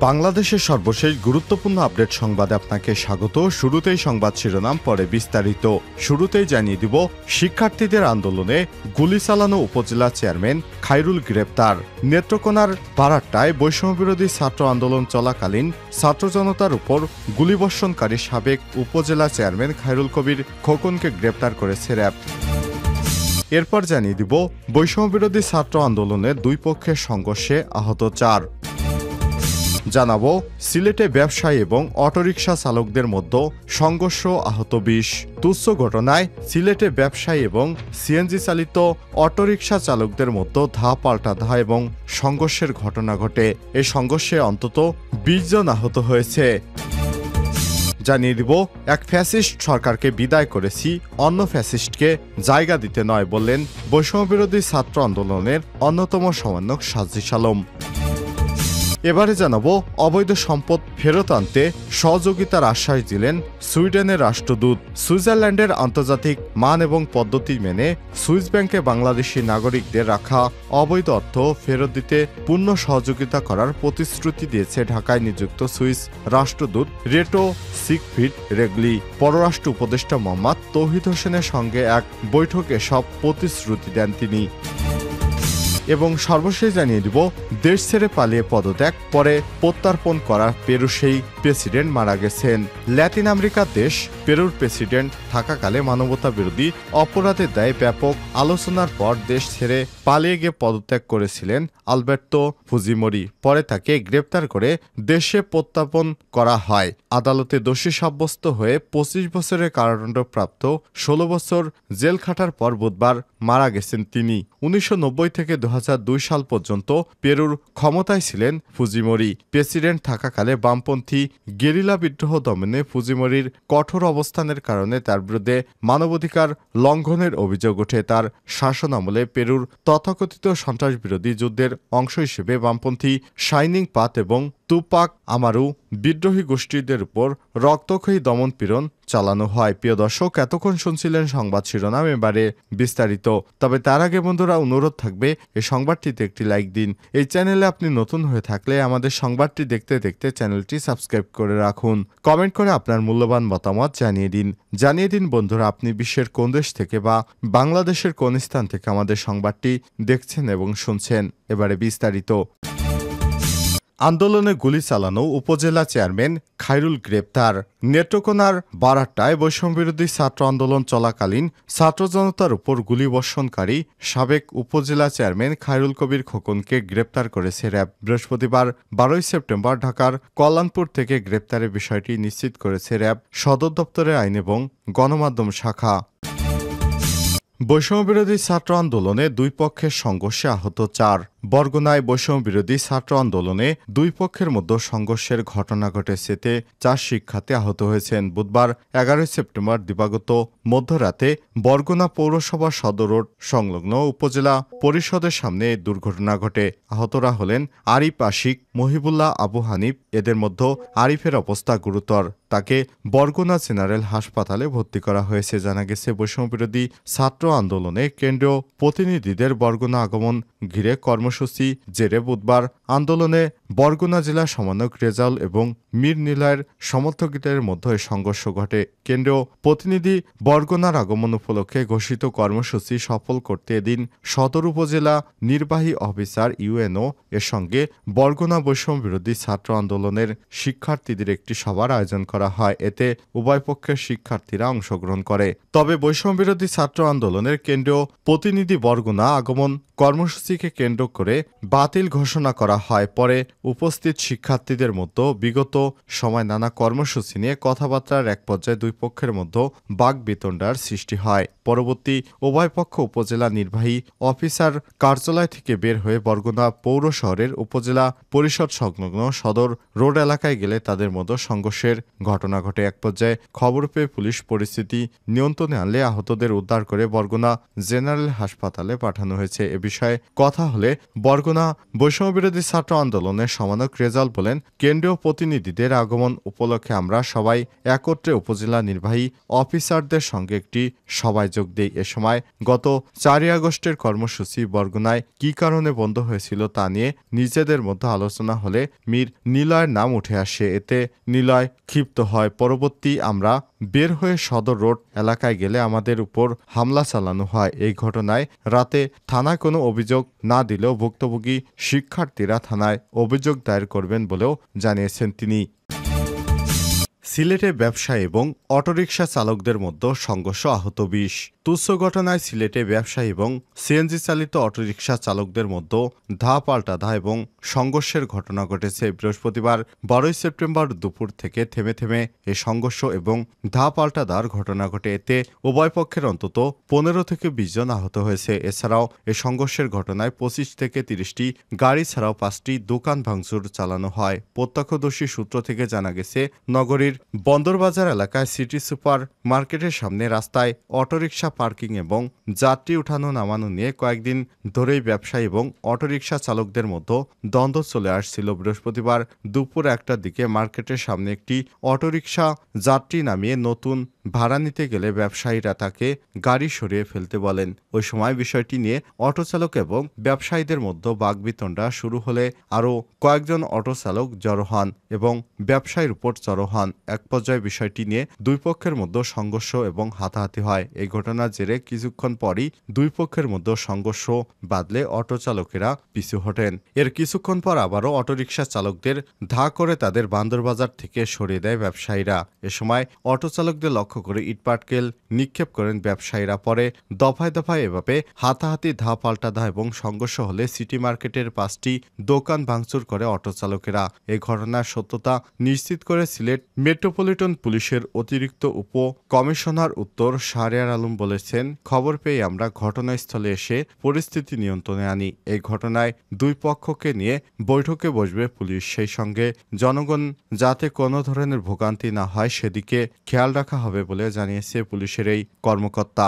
বাংলাদেশের সর্বশেষ গুরুত্বপূর্ণ আপডেট সংবাদে আপনাকে স্বাগত। শুরুতেই সংবাদ শিরোনাম, পরে বিস্তারিত। শুরুতেই জানিয়ে দিব, শিক্ষার্থীদের আন্দোলনে গুলি চালানো উপজেলা চেয়ারম্যান খায়রুল গ্রেপ্তার। নেত্রকোনার বারাট্টায় বৈষম্যবিরোধী ছাত্র আন্দোলন চলাকালীন ছাত্র জনতার উপর গুলিবর্ষণকারী সাবেক উপজেলা চেয়ারম্যান খায়রুল কবির খোকনকে গ্রেপ্তার করেছে র্যাব। এরপর জানিয়ে দিব, বৈষম্যবিরোধী ছাত্র আন্দোলনের দুই পক্ষের সংঘর্ষে আহত 4। জানাবো, সিলেটে ব্যবসায়ী এবং অটোরিকশা চালকদের মধ্যে সংঘর্ষ, আহত 20। তুচ্ছ ঘটনায় সিলেটে ব্যবসায়ী এবং সিএনজি চালিত অটোরিকশা চালকদের মধ্যে ধা পাল্টা ধা এবং সংঘর্ষের ঘটনা ঘটে। এই সংঘর্ষে অন্তত 20 জন আহত হয়েছে। জানিয়ে দিব, এক ফ্যাসিস্ট সরকারকে বিদায় করেছি, অন্য ফ্যাসিস্টকে জায়গা দিতে নয় বললেন বৈষম্যবিরোধী ছাত্র আন্দোলনের অন্যতম সমন্বয়ক সাজিস আলম। এবারে জানাবো, অবৈধ সম্পদ ফেরত আনতে সহযোগিতার আশ্বাস দিলেন সুইডেনের রাষ্ট্রদূত। সুইজারল্যান্ডের আন্তর্জাতিক মান এবং পদ্ধতি মেনে সুইস ব্যাংকে বাংলাদেশি নাগরিকদের রাখা অবৈধ অর্থ ফেরত দিতে পূর্ণ সহযোগিতা করার প্রতিশ্রুতি দিয়েছে ঢাকায় নিযুক্ত সুইস রাষ্ট্রদূত রেটো সিগফ্রিড রেগলি। পররাষ্ট্র উপদেষ্টা মোহাম্মদ তৌহিদ হোসেনের সঙ্গে এক বৈঠকে সব প্রতিশ্রুতি দেন তিনি। এবং সর্বশেষ জানিয়ে দিব, দেশ ছেড়ে পালিয়ে পদত্যাগ পরে প্রত্যার্পণ করা পেরু সেই প্রেসিডেন্ট মারা গেছেন। ল্যাটিন আমেরিকার দেশ পেরুর প্রেসিডেন্ট থাকাকালে মানবতা বিরোধী অপরাধের দায়ে ব্যাপক আলোচনার পর দেশ ছেড়ে পালিয়ে গিয়ে পদত্যাগ করেছিলেন আলবের্তো ফুজিমোরি। পরে তাকে গ্রেপ্তার করে দেশে প্রত্যার্পণ করা হয়। আদালতে দোষী সাব্যস্ত হয়ে 25 বছরের কারাদণ্ডপ্রাপ্ত 16 বছর জেল খাটার পর বুধবার মারা গেছেন তিনি। 1990 থেকে 2002 সাল পর্যন্ত পেরুর ক্ষমতায় ছিলেন ফুজিমোরি। প্রেসিডেন্ট থাকাকালে বামপন্থী গেরিলা বিদ্রোহ দমনে ফুজিমোরির কঠোর অবস্থানের কারণে তার বিরুদ্ধে মানবাধিকার লঙ্ঘনের অভিযোগ ওঠে। তার শাসনামলে পেরুর তথাকথিত সন্ত্রাসবিরোধী যুদ্ধের অংশ হিসেবে বামপন্থী শাইনিং পাথ এবং তুপাক আমারু বিদ্রোহী গোষ্ঠীদের উপর রক্তক্ষয়ী দমনপীড়ন চালানো হয়। প্রিয় দর্শক, এতক্ষণ শুনছিলেন সংবাদ শিরোনাম, এবারে বিস্তারিত। তবে তার আগে বন্ধুরা, অনুরোধ থাকবে এই সংবাদটিতে একটি লাইক দিন। এই চ্যানেলে আপনি নতুন হয়ে থাকলে আমাদের সংবাদটি দেখতে দেখতে চ্যানেলটি সাবস্ক্রাইব করে রাখুন। কমেন্ট করে আপনার মূল্যবান মতামত জানিয়ে দিন বন্ধুরা, আপনি বিশ্বের কোন দেশ থেকে বা বাংলাদেশের কোন স্থান থেকে আমাদের সংবাদটি দেখছেন এবং শুনছেন। এবারে বিস্তারিত। আন্দোলনে গুলি চালানো উপজেলা চেয়ারম্যান খায়রুল গ্রেপ্তার। নেত্রকোনার বারাট্টায় বৈষম্যবিরোধী ছাত্র আন্দোলন চলাকালীন ছাত্র জনতার উপর গুলিবর্ষণকারী সাবেক উপজেলা চেয়ারম্যান খায়রুল কবির খোকনকে গ্রেপ্তার করেছে র্যাব। বৃহস্পতিবার 12 সেপ্টেম্বর ঢাকার কল্যাণপুর থেকে গ্রেপ্তারের বিষয়টি নিশ্চিত করেছে র্যাব সদর দপ্তরের আইন এবং গণমাধ্যম শাখা। বৈষম্যবিরোধী ছাত্র আন্দোলনে দুই পক্ষের সংঘর্ষে আহত 4। বরগুনায় বৈষম্যবিরোধী ছাত্র আন্দোলনে দুই পক্ষের মধ্যে সংঘর্ষের ঘটনা ঘটেছে। এতে 4 শিক্ষার্থী আহত হয়েছেন। বুধবার 11 সেপ্টেম্বর দিবাগত মধ্যরাতে বরগুনা পৌরসভা সদর রোড সংলগ্ন উপজেলা পরিষদের সামনে এই দুর্ঘটনা ঘটে। আহতরা হলেন আরিফ আশিক, মহিবুল্লাহ, আবু হানিফ। এদের মধ্যে আরিফের অবস্থা গুরুতর। তাকে বরগুনা জেনারেল হাসপাতালে ভর্তি করা হয়েছে। জানা গেছে, বৈষম্যবিরোধী ছাত্র আন্দোলনে কেন্দ্রীয় প্রতিনিধিদের বরগুনা আগমন ঘিরে কর্মসূচি জেরে বুধবার আন্দোলনে বরগুনা জেলা সমন্বয়ক রেজাউল এবং মীর নিলয়ের সমর্থকদের মধ্যে সংঘর্ষ ঘটে। কেন্দ্রীয় প্রতিনিধি বরগুনার আগমন উপলক্ষে ঘোষিত কর্মসূচি সফল করতে এদিন সদর উপজেলা নির্বাহী অফিসার ইউএনও এর সঙ্গে বরগুনা বৈষম্যবিরোধী ছাত্র আন্দোলনের শিক্ষার্থীদের একটি সভার আয়োজন করা হয়। এতে উভয় পক্ষের শিক্ষার্থীরা অংশগ্রহণ করে। তবে বৈষম্যবিরোধী ছাত্র আন্দোলনের কেন্দ্রীয় প্রতিনিধি বরগুনা আগমন কর্মসূচিকে কেন্দ্র করে বাতিল ঘোষণা করা হয়। পরে উপস্থিত শিক্ষার্থীদের মধ্যে বিগত সময় নানা কর্মসূচি নিয়ে কথাবার্তার এক পর্যায়ে দুই পক্ষের মধ্যে বাকবিতণ্ডার সৃষ্টি হয়। পরবর্তী উভয় পক্ষ উপজেলা নির্বাহী অফিসার কার্যালয় থেকে বের হয়ে বরগুনা পৌর শহরের উপজেলা পরিষদ সংলগ্ন সদর রোড এলাকায় গেলে তাদের মধ্যে সংঘর্ষের ঘটনা ঘটে। এক পর্যায়ে খবর পেয়ে পুলিশ পরিস্থিতি নিয়ন্ত্রণে আনলে আহতদের উদ্ধার করে বরগুনা জেনারেল হাসপাতালে পাঠানো হয়েছে। এ বিষয়ে কথা হলে বরগুনা বৈষম্যবিরোধী ছাত্র আন্দোলনের সম্মেলনের সমানক রেজাল বলেন, কেন্দ্রীয় প্রতিনিধিদের আগমন উপলক্ষে আমরা সবাই একত্রে উপজেলা নির্বাহী অফিসারদের সঙ্গে একটি সভায় যোগ দিই। এ সময় গত 4 আগস্টের কর্মসূচি বরগুনায় কী কারণে বন্ধ হয়েছিল তা নিয়ে নিজেদের মধ্যে আলোচনা হলে মীর নিলয়ের নাম উঠে আসে। এতে নিলয় ক্ষিপ্ত হয়। পরবর্তী আমরা বের হয়ে সদর রোড এলাকায় গেলে আমাদের উপর হামলা চালানো হয়। এই ঘটনায় রাতে থানায় কোনো অভিযোগ না দিলেও ভুক্তভোগী শিক্ষার্থীরা থানায় অভিযোগ দায়ের করবেন বলেও জানিয়েছেন তিনি। সিলেটে ব্যবসায়ী এবং অটোরিকশা চালকদের মধ্যে সংঘর্ষ, আহত 20। তুচ্ছ ঘটনায় সিলেটে ব্যবসায়ী এবং সিএনজি চালিত অটোরিকশা চালকদের মধ্যে পাল্টা এবং সংঘর্ষের ঘটনা ঘটেছে। বৃহস্পতিবার 12 সেপ্টেম্বর দুপুর থেকে থেমে থেমে এই সংঘর্ষ এবং পাল্টা ঘটনা ঘটে। এতে উভয় পক্ষের অন্তত 15 থেকে 20 জন আহত হয়েছে। এছাড়াও এই সংঘর্ষের ঘটনায় 25 থেকে 30টি গাড়ি ছাড়াও 5টি দোকান ভাঙচুর চালানো হয়। প্রত্যক্ষদর্শী সূত্র থেকে জানা গেছে, নগরীর বন্দরবাজার এলাকায় সিটি সুপার মার্কেটের সামনে রাস্তায় অটোরিকশা পার্কিং এবং যাত্রী উঠানো নামানো নিয়ে কয়েকদিন ধরেই ব্যবসায়ী এবং অটোরিকশা চালকদের মধ্যে দ্বন্দ্ব চলে আসছিল। বৃহস্পতিবার দুপুর 1টার দিকে মার্কেটের সামনে একটি অটোরিকশা যাত্রী নামিয়ে নতুন ভাড়া নিতে গেলে ব্যবসায়ীরা তাকে গাড়ি সরিয়ে ফেলতে বলেন। ওই সময় বিষয়টি নিয়ে অটোচালক এবং ব্যবসায়ীদের মধ্যে বাকবিতণ্ডা শুরু হলে আরও কয়েকজন অটোচালক জড়ো হন এবং ব্যবসায়ীর উপর চড়ো হন। এক পর্যায়ে বিষয়টি নিয়ে দুই পক্ষের মধ্যে সংঘর্ষ এবং হাতাহাতি হয়। এই ঘটনার জেরে কিছুক্ষণ পরই দুই পক্ষের মধ্যে সংঘর্ষ বাধলে অটোচালকেরা পিছু হটেন। এর কিছুক্ষণ পর আবারও অটোরিকশা চালকদের করে তাদের বান্দরবাজার থেকে সরিয়ে দেয় ব্যবসায়ীরা। এ সময় অটোচালকদের লক্ষ্য করে ইটপাটকেল নিক্ষেপ করেন ব্যবসায়ীরা। পরে দফায় দফায় এভাবে হাতাহাতি পাল্টা এবং সংঘর্ষ হলে সিটি মার্কেটের 5টি দোকান ভাঙচুর করে অটোচালকেরা। এই ঘটনার সত্যতা নিশ্চিত করে সিলেট মেট্রোপলিটন পুলিশের অতিরিক্ত উপ কমিশনার উত্তর শাহরিয়ার আলম বলেছেন, খবর পেয়ে আমরা ঘটনাস্থলে এসে পরিস্থিতি নিয়ন্ত্রণে আনি। এই ঘটনায় দুই পক্ষকে নিয়ে বৈঠকে বসবে পুলিশ। সেই সঙ্গে জনগণ যাতে কোনো ধরনের ভোগান্তি না হয় সেদিকে খেয়াল রাখা হবে বলে জানিয়েছে পুলিশের এই কর্মকর্তা।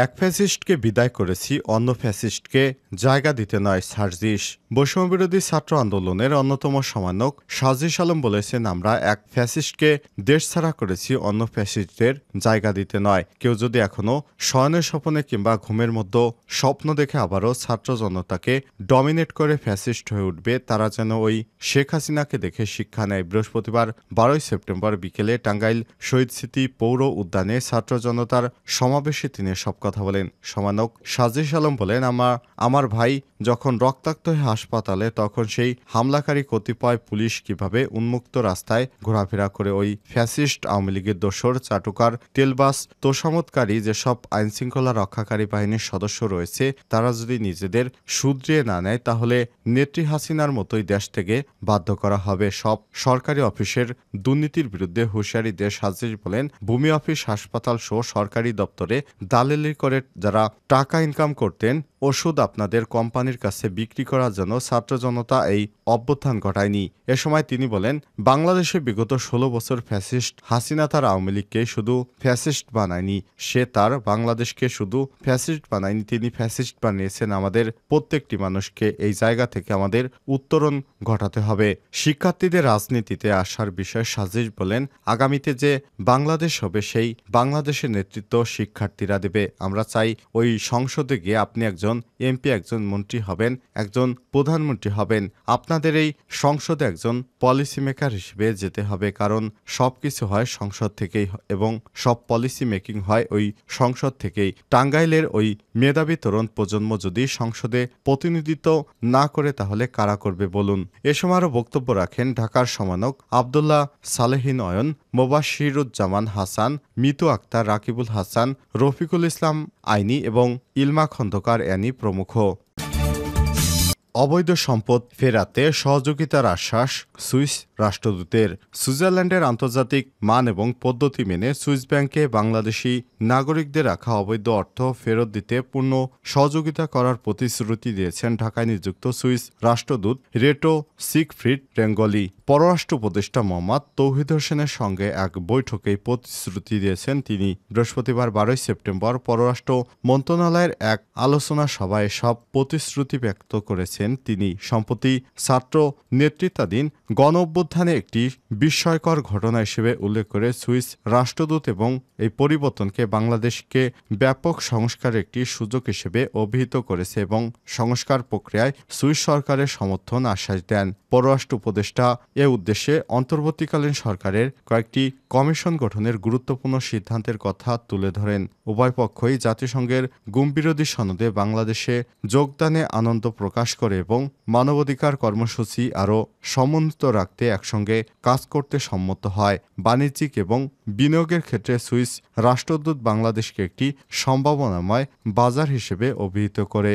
এক ফ্যাসিস্টকে বিদায় করেছি, অন্য ফ্যাসিস্টকে জায়গা দিতে নয় সার্জিস। বৈষম্যবিরোধী ছাত্র আন্দোলনের অন্যতম সমন্বয়ক সার্জিস আলম বলেছেন, আমরা এক ফ্যাসিস্টকে দেশ ছাড়া করেছি, অন্য ফ্যাসিস্টদের জায়গা দিতে নয়। কেউ যদি এখনো শয়নের স্বপ্নে কিংবা ঘুমের মধ্যে স্বপ্ন দেখে আবারও ছাত্র জনতাকে ডমিনেট করে ফ্যাসিস্ট হয়ে উঠবে, তারা যেন ওই শেখ হাসিনাকে দেখে শিক্ষা নেয়। বৃহস্পতিবার 12 সেপ্টেম্বর বিকেলে টাঙ্গাইল শহীদ স্মৃতি পৌর উদ্যানে ছাত্র জনতার সমাবেশে তিনি সব কথা বলেন। সমন্বয়ক সার্জিস আলম বলেন, আমার ভাই যখন রক্তাক্ত হয়ে হাসপাতালে, তখন সেই হামলাকারী কতিপয় পুলিশ কিভাবে উন্মুক্ত রাস্তায় ঘোরাফেরা করে ওই ফ্যাসিস্ট আওয়ামী লীগের দোসর, চাটুকার, তেলবাস, তোষামতকারী যেসব আইনশৃঙ্খলা রক্ষাকারী বাহিনীর সদস্য রয়েছে, তারা যদি নিজেদের শুধরিয়ে না নেয় তাহলে নেত্রী হাসিনার মতোই দেশ থেকে বাধ্য করা হবে। সব সরকারি অফিসের দুর্নীতির বিরুদ্ধে হুঁশিয়ারি দিয়ে সার্জিস বলেন, ভূমি অফিস, হাসপাতাল সহ সরকারি দপ্তরে দালালি করে যারা টাকা ইনকাম করতেন, ওষুধ আপনাদের কোম্পানির কাছে বিক্রি করার জন্য ছাত্র জনতা এই অভ্যুত্থান ঘটায়নি। এ সময় তিনি বলেন, বাংলাদেশে বিগত 16 বছর ফ্যাসিস্ট হাসিনা তার আওয়ামী লীগকে শুধু ফ্যাসিস্ট বানায়নি, সে তার বাংলাদেশকে শুধু ফ্যাসিস্ট বানায়নি, তিনি ফ্যাসিস্ট বানিয়েছেন আমাদের প্রত্যেকটি মানুষকে। এই জায়গা থেকে আমাদের উত্তরণ ঘটাতে হবে। শিক্ষার্থীদের রাজনীতিতে আসার বিষয়ে সার্জিস বলেন, আগামীতে যে বাংলাদেশ হবে সেই বাংলাদেশের নেতৃত্ব শিক্ষার্থীরা দেবে। আমরা চাই ওই সংসদে গিয়ে আপনি একজন এমপি, একজন মন্ত্রী হবেন, একজন প্রধানমন্ত্রী হবেন। আপনাদের এই সংসদে একজন পলিসি মেকার হিসেবে যেতে হবে, কারণ সবকিছু হয় সংসদ থেকেই এবং সব পলিসি মেকিং হয় ওই সংসদ থেকেই। টাঙ্গাইলের ওই মেধাবী তরুণ প্রজন্ম যদি সংসদে প্রতিনিধিত্ব না করে তাহলে কারা করবে বলুন। এ সময় আরও বক্তব্য রাখেন ঢাকার সমন্বয়ক আবদুল্লাহ সালেহিন অয়ন, মোবাশিরুজ্জামান হাসান, মিতু আক্তার, রাকিবুল হাসান, রফিকুল ইসলাম আইনি এবং ইলমা খন্দকার অ্যানি প্রমুখ। অবৈধ সম্পদ ফেরাতে সহযোগিতার আশ্বাস সুইস রাষ্ট্রদূতের। সুইজারল্যান্ডের আন্তর্জাতিক মান এবং পদ্ধতি মেনে সুইস ব্যাংকে বাংলাদেশি নাগরিকদের রাখা অবৈধ অর্থ ফেরত দিতে পূর্ণ সহযোগিতা করার প্রতিশ্রুতি দিয়েছেন ঢাকায় নিযুক্ত সুইস রাষ্ট্রদূত রেটো সিগফ্রিড রেঙ্গলি। পররাষ্ট্র উপদেষ্টা মোহাম্মদ তৌহিদ হোসেনের সঙ্গে এক বৈঠকে প্রতিশ্রুতি দিয়েছেন তিনি। বৃহস্পতিবার 12 সেপ্টেম্বর পররাষ্ট্র মন্ত্রণালয়ের এক আলোচনা সভায় সব প্রতিশ্রুতি ব্যক্ত করেছেন বলেছেন তিনি। সম্প্রতি ছাত্র নেতৃত্বাধীন গণ অভ্যুত্থানে একটি বিস্ময়কর ঘটনা হিসেবে উল্লেখ করে সুইস রাষ্ট্রদূত এবং এই পরিবর্তনকে বাংলাদেশকে ব্যাপক সংস্কারের একটি সুযোগ হিসেবে অভিহিত করেছে এবং সংস্কার প্রক্রিয়ায় সুইস সরকারের সমর্থন আশ্বাস দেন। পররাষ্ট্র উপদেষ্টা এ উদ্দেশ্যে অন্তর্বর্তীকালীন সরকারের কয়েকটি কমিশন গঠনের গুরুত্বপূর্ণ সিদ্ধান্তের কথা তুলে ধরেন। উভয় পক্ষই জাতিসংঘের গুমবিরোধী সনদে বাংলাদেশে যোগদানে আনন্দ প্রকাশ করে এবং মানবাধিকার কর্মসূচি আরও সমন্বিত রাখতে একসঙ্গে কাজ করতে সম্মত হয়। বাণিজ্যিক এবং বিনিয়োগের ক্ষেত্রে সুইস রাষ্ট্রদূত বাংলাদেশকে একটি সম্ভাবনাময় বাজার হিসেবে অভিহিত করে